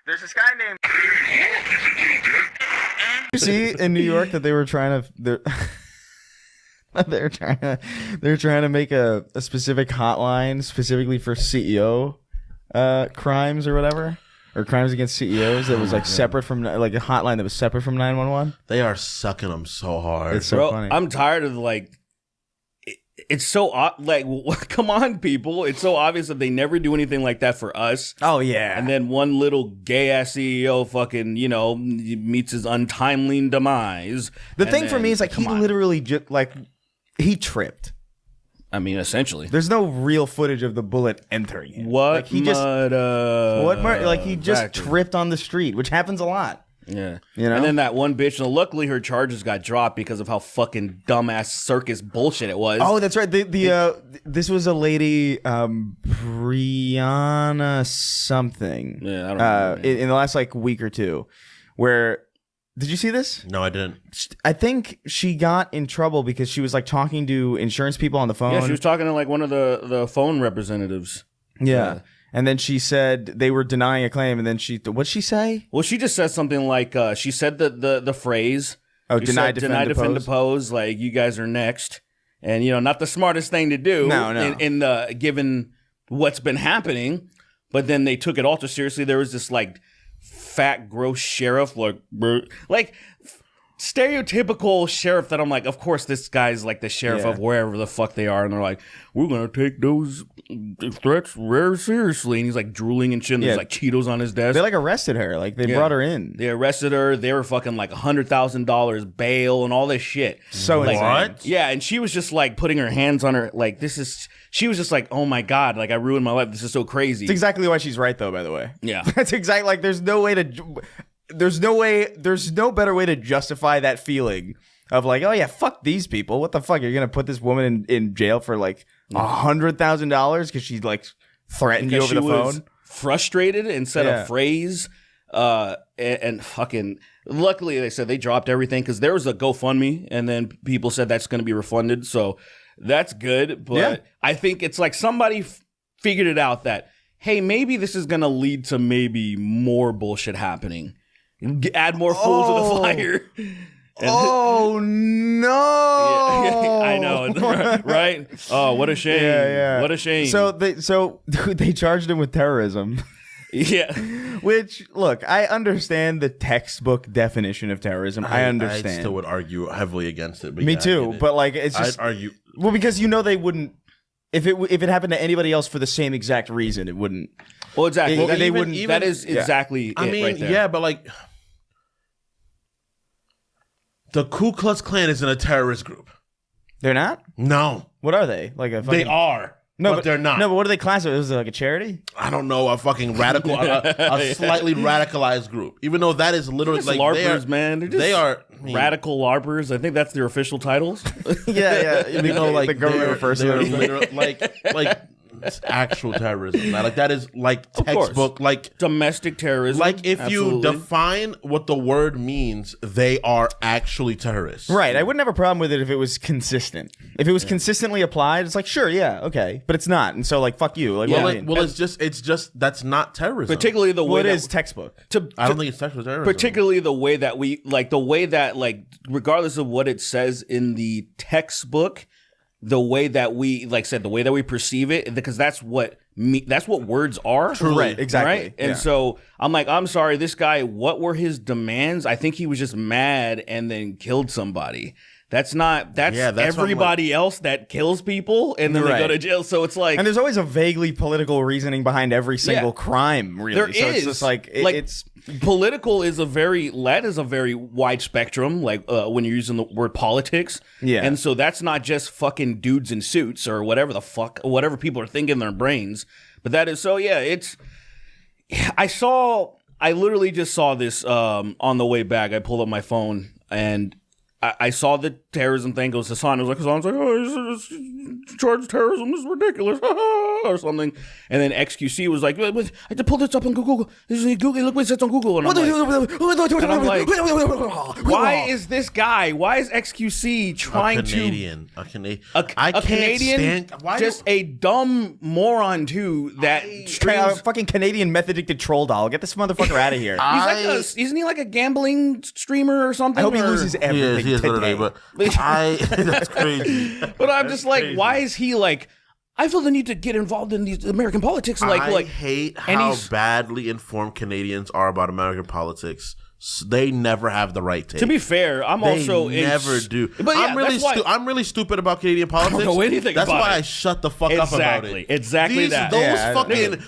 There's this guy named. You see in New York that they were trying to. They're trying to make a specific hotline specifically for CEO crimes or whatever, or crimes against CEOs that was like separate from like a hotline that was separate from 911. They are sucking them so hard. It's so Bro, funny. I'm tired of like. It's so like, come on, people! It's so obvious that they never do anything like that for us. Oh yeah, And then one little gay ass CEO fucking, meets his untimely demise. the thing for me is like he literally just like he tripped. I mean, essentially. There's no real footage of the bullet entering him. What? Like he just tripped on the street, which happens a lot. Yeah. You know? And then that one bitch, and luckily her charges got dropped because of how fucking dumbass circus bullshit it was. Oh, that's right. This was a lady, Brianna something. Yeah, I don't know. In the last like week or two, where did you see this? No, I didn't. I think she got in trouble because she was like talking to insurance people on the phone. Yeah, she was talking to like one of the phone representatives. Yeah. And then she said they were denying a claim, and then what'd she say? Well, she just said something like, she said the phrase. Oh, deny, defend, depose. Like, you guys are next. And, not the smartest thing to do. No. In given what's been happening. But then they took it ultra seriously. There was this, like, fat, gross sheriff, like stereotypical sheriff that I'm like, of course this guy's like the sheriff of wherever the fuck they are, and they're like, we're gonna take those threats very seriously, and he's like drooling and shit, and there's like Cheetos on his desk. They like arrested her, like they brought her in. They arrested her. They were fucking like $100,000 bail and all this shit. So like, what? Yeah, and she was just like putting her hands on her, like she was just like, oh my god, like I ruined my life. This is so crazy. It's exactly why she's right, though. By the way, yeah, that's exactly like there's no better way to justify that feeling of like, oh yeah, fuck these people. What the fuck? You're gonna put this woman in jail for like $100,000 because she like threatened you over the phone? Frustrated and said a phrase. And fucking. Luckily, they said they dropped everything because there was a GoFundMe, and then people said that's going to be refunded. So that's good. But I think it's like somebody figured it out that, hey, maybe this is going to lead to maybe more bullshit happening. Add more fuel to the fire. Oh no! I know, right? Oh, what a shame! Yeah. What a shame! So they charged him with terrorism. Yeah. Which, look, I understand the textbook definition of terrorism. I understand. I still would argue heavily against it. But Me too. But like, it's just I'd argue. Well, because they wouldn't. If it happened to anybody else for the same exact reason, it wouldn't. Well, exactly. They wouldn't. That is exactly. I mean, right there. yeah, but like. The Ku Klux Klan isn't a terrorist group. They're not? No. What are they? Like a fucking... They are. No, but they're not. No, but what do they classify? Is it like a charity? I don't know. A fucking radical, a slightly radicalized group. Even though that is literally like LARPers, man. They are radical LARPers. I think that's their official titles. Yeah. You know, like the government refers to them like it's actual terrorism. Like that is like textbook, like domestic terrorism. Like if you define what the word means, they are actually terrorists. Right. I wouldn't have a problem with it if it was consistent. If it was consistently applied, it's like, sure, yeah, okay, but it's not, and so like, fuck you. Like, it's just that's not terrorism. Particularly the way that is textbook. I don't think it's textbook terrorism. Particularly the way that regardless of what it says in the textbook. The way that we, like said, the way that we perceive it, because that's what words are. Truly. Right, exactly. Right? And so I'm like, I'm sorry, this guy, what were his demands? I think he was just mad and then killed somebody. That's everybody else that kills people and then they go to jail. So it's like, and there's always a vaguely political reasoning behind every single crime, really. There so is. It's just like, it's political is a very wide spectrum, like when you're using the word politics. Yeah. And so that's not just fucking dudes in suits or whatever the fuck, whatever people are thinking in their brains. But that is, I literally just saw this on the way back. I pulled up my phone and I saw the terrorism thing goes to Hassan. Hassan's like, oh, this charge terrorism. This is ridiculous, or something. And then XQC was like, wait, I had to pull this up on Google. This is Google. Look what it says on Google. And I'm like, why is this guy? Why is XQC trying a Canadian, just a dumb moron too that streams. Fucking Canadian method-addicted troll doll. Get this motherfucker out of here. Isn't he like a gambling streamer or something? I hope he loses everything. He is literally, but that's crazy. But I'm just like, why is he like? I feel the need to get involved in these American politics. I hate how badly informed Canadians are about American politics. They never have the right take. To be fair, they never do. But yeah, I'm really stupid about Canadian politics. I don't know anything That's about why it. I shut the fuck up about it. Exactly that.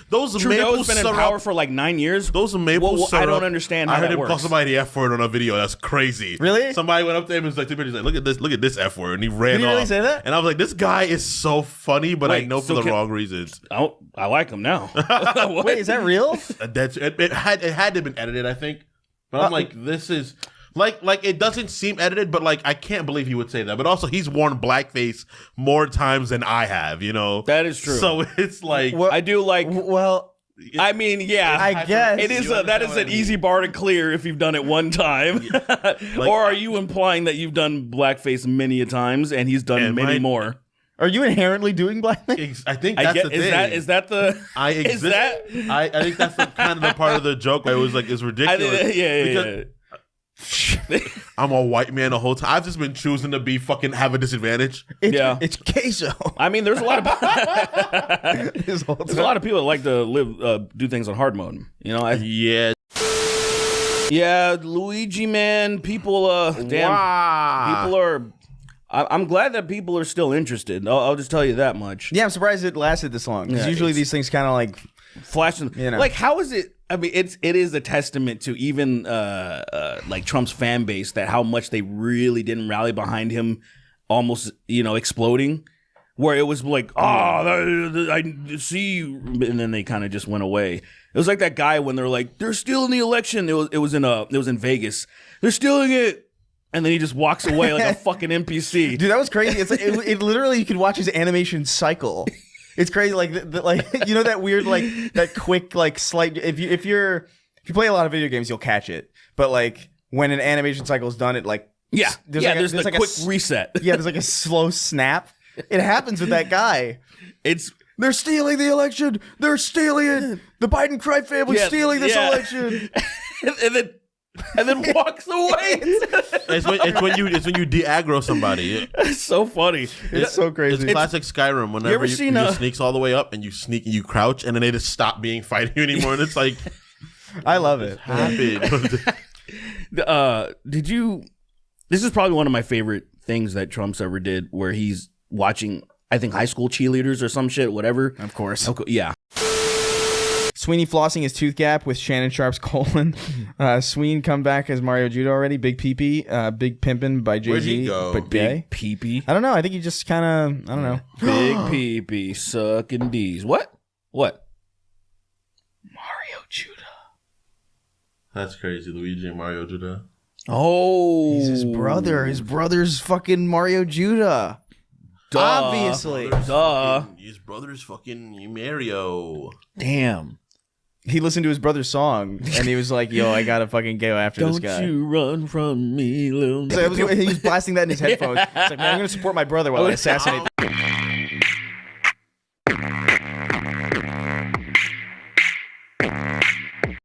Those Trudeau's maple been in power for like 9 years. Those maple syrup. I don't understand how I heard that him works. call somebody the F word on a video. That's crazy. Really? Somebody went up to him and was like, look at this F word, and he ran off. Did he really say that? And I was like, this guy is so funny, but I know for the wrong reasons. I like him now. Wait, is that real? It had to have been edited, I think. But I'm like, this is like it doesn't seem edited, but like I can't believe he would say that. But also, he's worn blackface more times than I have. You know, that is true. So it's like I do like. Well, I mean, yeah, I guess it is. That is an easy bar to clear if you've done it one time. Or are you implying that you've done blackface many a times and he's done many more? Are you inherently doing blackface? I think that's the thing. Is that the? I think that's kind of the part of the joke where it was like it's ridiculous. Yeah. I'm a white man the whole time. I've just been choosing to be fucking have a disadvantage. It's Caseoh. I mean, there's a lot of there's a lot of people that like to do things on hard mode. You know, yeah, Luigi, man. People, people are. I'm glad that people are still interested. I'll just tell you that much. Yeah, I'm surprised it lasted this long. Because usually these things kind of like flashing. You know. Like, how is it? I mean, it is a testament to even like Trump's fan base that how much they really didn't rally behind him, almost exploding. Where it was like, I see, and then they kind of just went away. It was like that guy when they're like, they're stealing the election. It was in Vegas. They're stealing it. And then he just walks away like a fucking NPC. Dude, that was crazy. It's like, it literally, you could watch his animation cycle. It's crazy, like that weird, like that quick, like slight. If you play a lot of video games, you'll catch it. But like when an animation cycle is done, it like there's like a quick reset. Yeah, there's like a slow snap. It happens with that guy. They're stealing the election. They're stealing it. The Biden crime family stealing this election. and then walks away. It's when you de-aggro somebody. It's so funny. It's so crazy. It's classic Skyrim. Whenever you sneaks all the way up and you sneak and you crouch and then they just stop being fighting you anymore. And it's like, I love it. This is probably one of my favorite things that Trump's ever did, where he's watching, I think, high school cheerleaders or some shit, whatever. Of course. Yeah. Sweeney flossing his tooth gap with Shannon Sharp's colon. Sweeney come back as Mario Judah already. Big Pee-Pee. Big Pimpin' by Jay-Z. Where'd he go? But Big Pee-Pee? I don't know. I think he just kind of, I don't know. Big Pee-Pee sucking D's. What? Mario Judah. That's crazy. Luigi and Mario Judah. Oh. He's his brother. His brother's fucking Mario Judah. Duh. Obviously. His brother's fucking Mario. Damn. He listened to his brother's song and he was like, yo, I gotta fucking go after this guy. Don't you run from me, little So he was blasting that in his headphones. It's like, man, I'm gonna support my brother while I assassinate.